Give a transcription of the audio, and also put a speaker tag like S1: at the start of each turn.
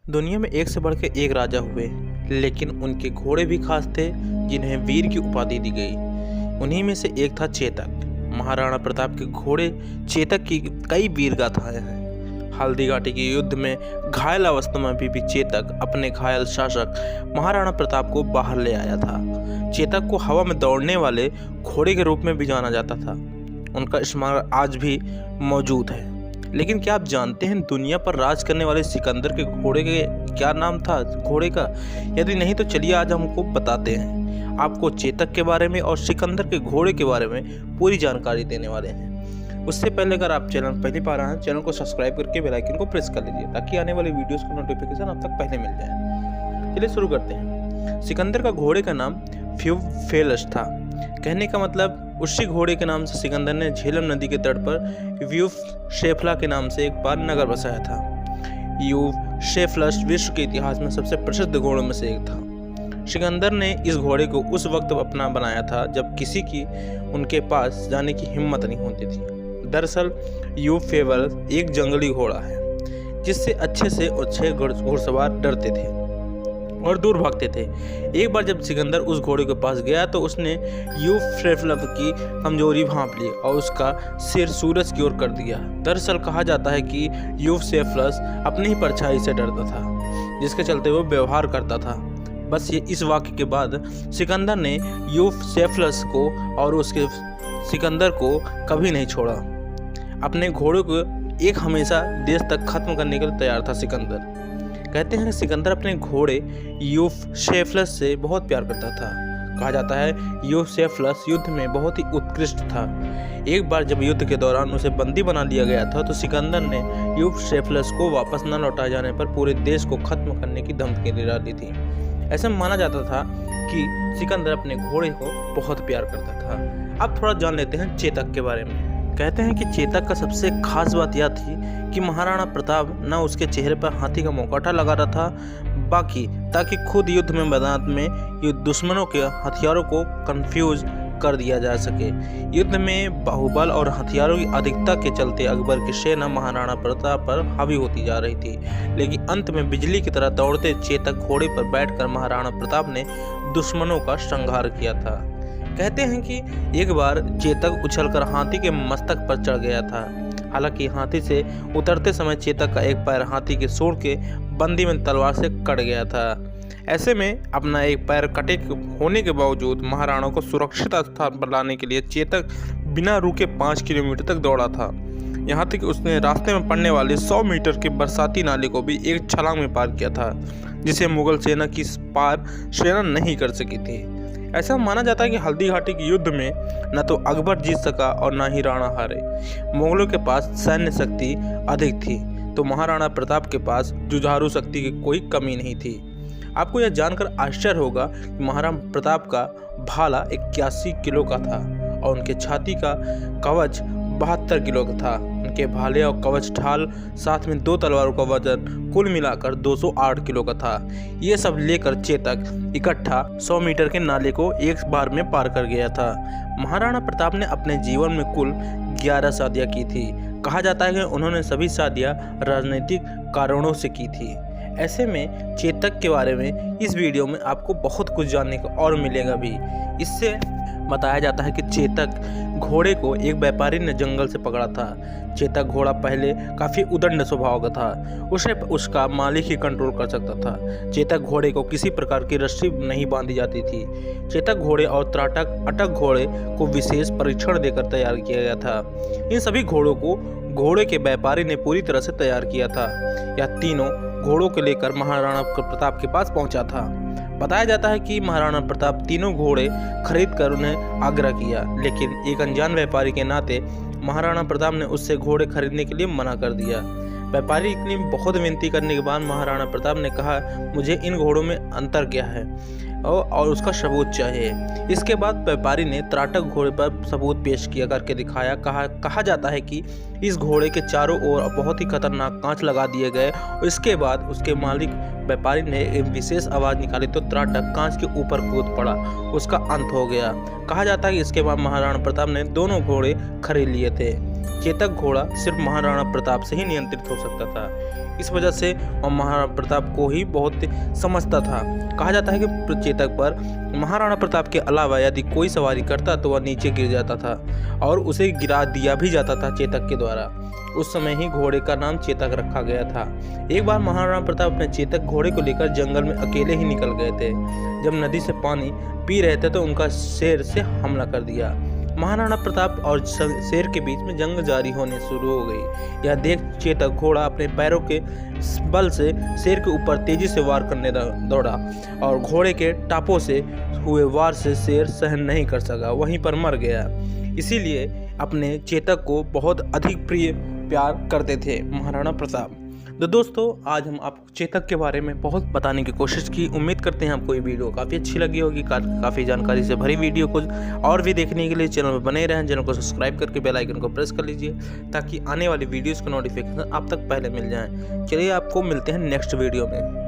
S1: दुनिया में एक से बढ़ के एक राजा हुए, लेकिन उनके घोड़े भी खास थे जिन्हें वीर की उपाधि दी गई। उन्हीं में से एक था चेतक। महाराणा प्रताप के घोड़े चेतक की कई वीर गाथाएं हैं। हल्दी घाटी के युद्ध में घायल अवस्था में भी चेतक अपने घायल शासक महाराणा प्रताप को बाहर ले आया था। चेतक को हवा में दौड़ने वाले घोड़े के रूप में भी जाना जाता था। उनका स्मारक आज भी मौजूद है। लेकिन क्या आप जानते हैं दुनिया पर राज करने वाले सिकंदर के घोड़े के क्या नाम था घोड़े का? यदि नहीं तो चलिए आज हमको बताते हैं। आपको चेतक के बारे में और सिकंदर के घोड़े के बारे में पूरी जानकारी देने वाले हैं। उससे पहले अगर आप चैनल पहली बार आए हैं, चैनल को सब्सक्राइब करके बेल आइकन को प्रेस कर लीजिए ताकि आने वाले वीडियोस का नोटिफिकेशन आप तक पहले मिल जाए। चलिए शुरू करते हैं। सिकंदर का घोड़े का नाम फ्यूफेलस था। कहने का मतलब उसी घोड़े के नाम से सिकंदर ने झेलम नदी के तट पर यूफशेफला के नाम से एक बार नगर बसाया था। यूफशेफलस विश्व के इतिहास में सबसे प्रसिद्ध घोड़ों में से एक था। सिकंदर ने इस घोड़े को उस वक्त अपना बनाया था जब किसी की उनके पास जाने की हिम्मत नहीं होती थी। दरअसल यूफेवल एक जंगली घोड़ा है जिससे अच्छे घुड़सवार डरते थे और दूर भागते थे। एक बार जब सिकंदर उस घोड़े के पास गया तो उसने यूफशेफलस की कमजोरी भांप ली और उसका सिर सूरज की ओर कर दिया। दरअसल कहा जाता है कि यूफशेफलस अपनी ही परछाई से डरता था, जिसके चलते वो व्यवहार करता था। बस ये इस वाक्य के बाद सिकंदर ने यूफशेफलस को और उसके सिकंदर को कभी नहीं छोड़ा। अपने घोड़े को एक हमेशा देश तक खत्म करने के लिए तैयार था सिकंदर। कहते हैं कि सिकंदर अपने घोड़े यूफशेफलस से बहुत प्यार करता था। कहा जाता है यूफशेफलस युद्ध में बहुत ही उत्कृष्ट था। एक बार जब युद्ध के दौरान उसे बंदी बना लिया गया था तो सिकंदर ने यूफशेफलस को वापस न लौटाए जाने पर पूरे देश को खत्म करने की धमकी दे डाली थी। ऐसा माना जाता था कि सिकंदर अपने घोड़े को बहुत प्यार करता था। अब थोड़ा जान लेते हैं चेतक के बारे में। कहते हैं कि चेतक का सबसे खास बात यह थी कि महाराणा प्रताप न उसके चेहरे पर हाथी का मुकुट लगा रहा था, बाकी ताकि खुद युद्ध में मैदान में दुश्मनों के हथियारों को कंफ्यूज कर दिया जा सके। युद्ध में बाहुबल और हथियारों की अधिकता के चलते अकबर की सेना महाराणा प्रताप पर हावी होती जा रही थी, लेकिन अंत में बिजली की तरह दौड़ते चेतक घोड़े पर बैठकर महाराणा प्रताप ने दुश्मनों का संहार किया था। कहते हैं कि एक बार चेतक उछलकर हाथी के मस्तक पर चढ़ गया था। हालांकि हाथी से उतरते समय चेतक का एक पैर हाथी के सूंड के बंदी में तलवार से कट गया था। ऐसे में अपना एक पैर कटे होने के बावजूद महाराणा को सुरक्षित स्थान पर लाने के लिए चेतक बिना रुके 5 किलोमीटर तक दौड़ा था। यहाँ तक कि उसने रास्ते में पड़ने वाले 100 मीटर के बरसाती नाले को भी एक छलांग में पार किया था, जिसे मुगल सेना की पार सेना नहीं कर सकी थी। ऐसा माना जाता है कि हल्दी घाटी के युद्ध में न तो अकबर जीत सका और न ही राणा हारे। मुगलों के पास सैन्य शक्ति अधिक थी तो महाराणा प्रताप के पास जुझारू शक्ति की कोई कमी नहीं थी। आपको यह जानकर आश्चर्य होगा कि महाराणा प्रताप का भाला 81 किलो का था और उनके छाती का कवच 72 किलो का था। उनके भाले और कवच ढाल साथ में 2 तलवारों का वजन कुल मिलाकर 208 किलो का था। ये सब लेकर चेतक इकट्ठा 100 मीटर के नाले को एक बार में पार कर गया था। महाराणा प्रताप ने अपने जीवन में कुल 11 शादियां की थी। कहा जाता है कि उन्होंने सभी शादियां राजनीतिक कारणों से की थी। ऐसे में चेतक के बारे में इस वीडियो में आपको बहुत कुछ जानने को और मिलेगा भी। इससे बताया जाता है कि चेतक घोड़े को एक व्यापारी ने जंगल से पकड़ा था। चेतक घोड़ा पहले काफ़ी उदंड स्वभाव का था, उसे उसका मालिक ही कंट्रोल कर सकता था। चेतक घोड़े को किसी प्रकार की रस्सी नहीं बांधी जाती थी। चेतक घोड़े और त्राटक अटक घोड़े को विशेष परीक्षण देकर तैयार किया गया था। इन सभी घोड़ों को घोड़े के व्यापारी ने पूरी तरह से तैयार किया था। यह तीनों घोड़ों को लेकर महाराणा प्रताप के पास पहुंचा था। बताया जाता है कि महाराणा प्रताप तीनों घोड़े खरीद कर उन्हें आग्रह किया, लेकिन एक अनजान व्यापारी के नाते महाराणा प्रताप ने उससे घोड़े खरीदने के लिए मना कर दिया। व्यापारी ने बहुत विनती करने के बाद महाराणा प्रताप ने कहा, मुझे इन घोड़ों में अंतर क्या है और उसका सबूत चाहिए। इसके बाद व्यापारी ने त्राटक घोड़े पर सबूत पेश किया करके दिखाया। कहा जाता है कि इस घोड़े के चारों ओर बहुत ही खतरनाक कांच लगा दिए गए और इसके बाद उसके मालिक व्यापारी ने एक विशेष आवाज़ निकाली तो त्राटक कांच के ऊपर कूद पड़ा, उसका अंत हो गया। कहा जाता है कि इसके बाद महाराणा प्रताप ने दोनों घोड़े खरीद लिए थे। चेतक घोड़ा सिर्फ महाराणा प्रताप से ही नियंत्रित हो सकता था। इस वजह से वह महाराणा प्रताप को ही बहुत समझता था। कहा जाता है कि चेतक पर महाराणा प्रताप के अलावा यदि कोई सवारी करता तो वह नीचे गिर जाता था और उसे गिरा दिया भी जाता था चेतक के द्वारा। उस समय ही घोड़े का नाम चेतक रखा गया था। एक बार महाराणा प्रताप अपने चेतक घोड़े को लेकर जंगल में अकेले ही निकल गए थे। जब नदी से पानी पी रहे थे तो उनका शेर से हमला कर दिया। महाराणा प्रताप और शेर के बीच में जंग जारी होने शुरू हो गई। यह देख चेतक घोड़ा अपने पैरों के बल से शेर के ऊपर तेजी से वार करने दौड़ा और घोड़े के टापों से हुए वार से शेर सहन नहीं कर सका, वहीं पर मर गया। इसीलिए अपने चेतक को बहुत अधिक प्यार करते थे महाराणा प्रताप। तो दोस्तों, आज हम आपको चेतक के बारे में बहुत बताने की कोशिश की। उम्मीद करते हैं आपको ये वीडियो काफ़ी अच्छी लगी होगी। काफ़ी जानकारी से भरी वीडियो को और भी देखने के लिए चैनल में बने रहें। चैनल को सब्सक्राइब करके बेल आइकन को प्रेस कर लीजिए ताकि आने वाली वीडियोस के नोटिफिकेशन आप तक पहले मिल जाएं। चलिए आपको मिलते हैं नेक्स्ट वीडियो में।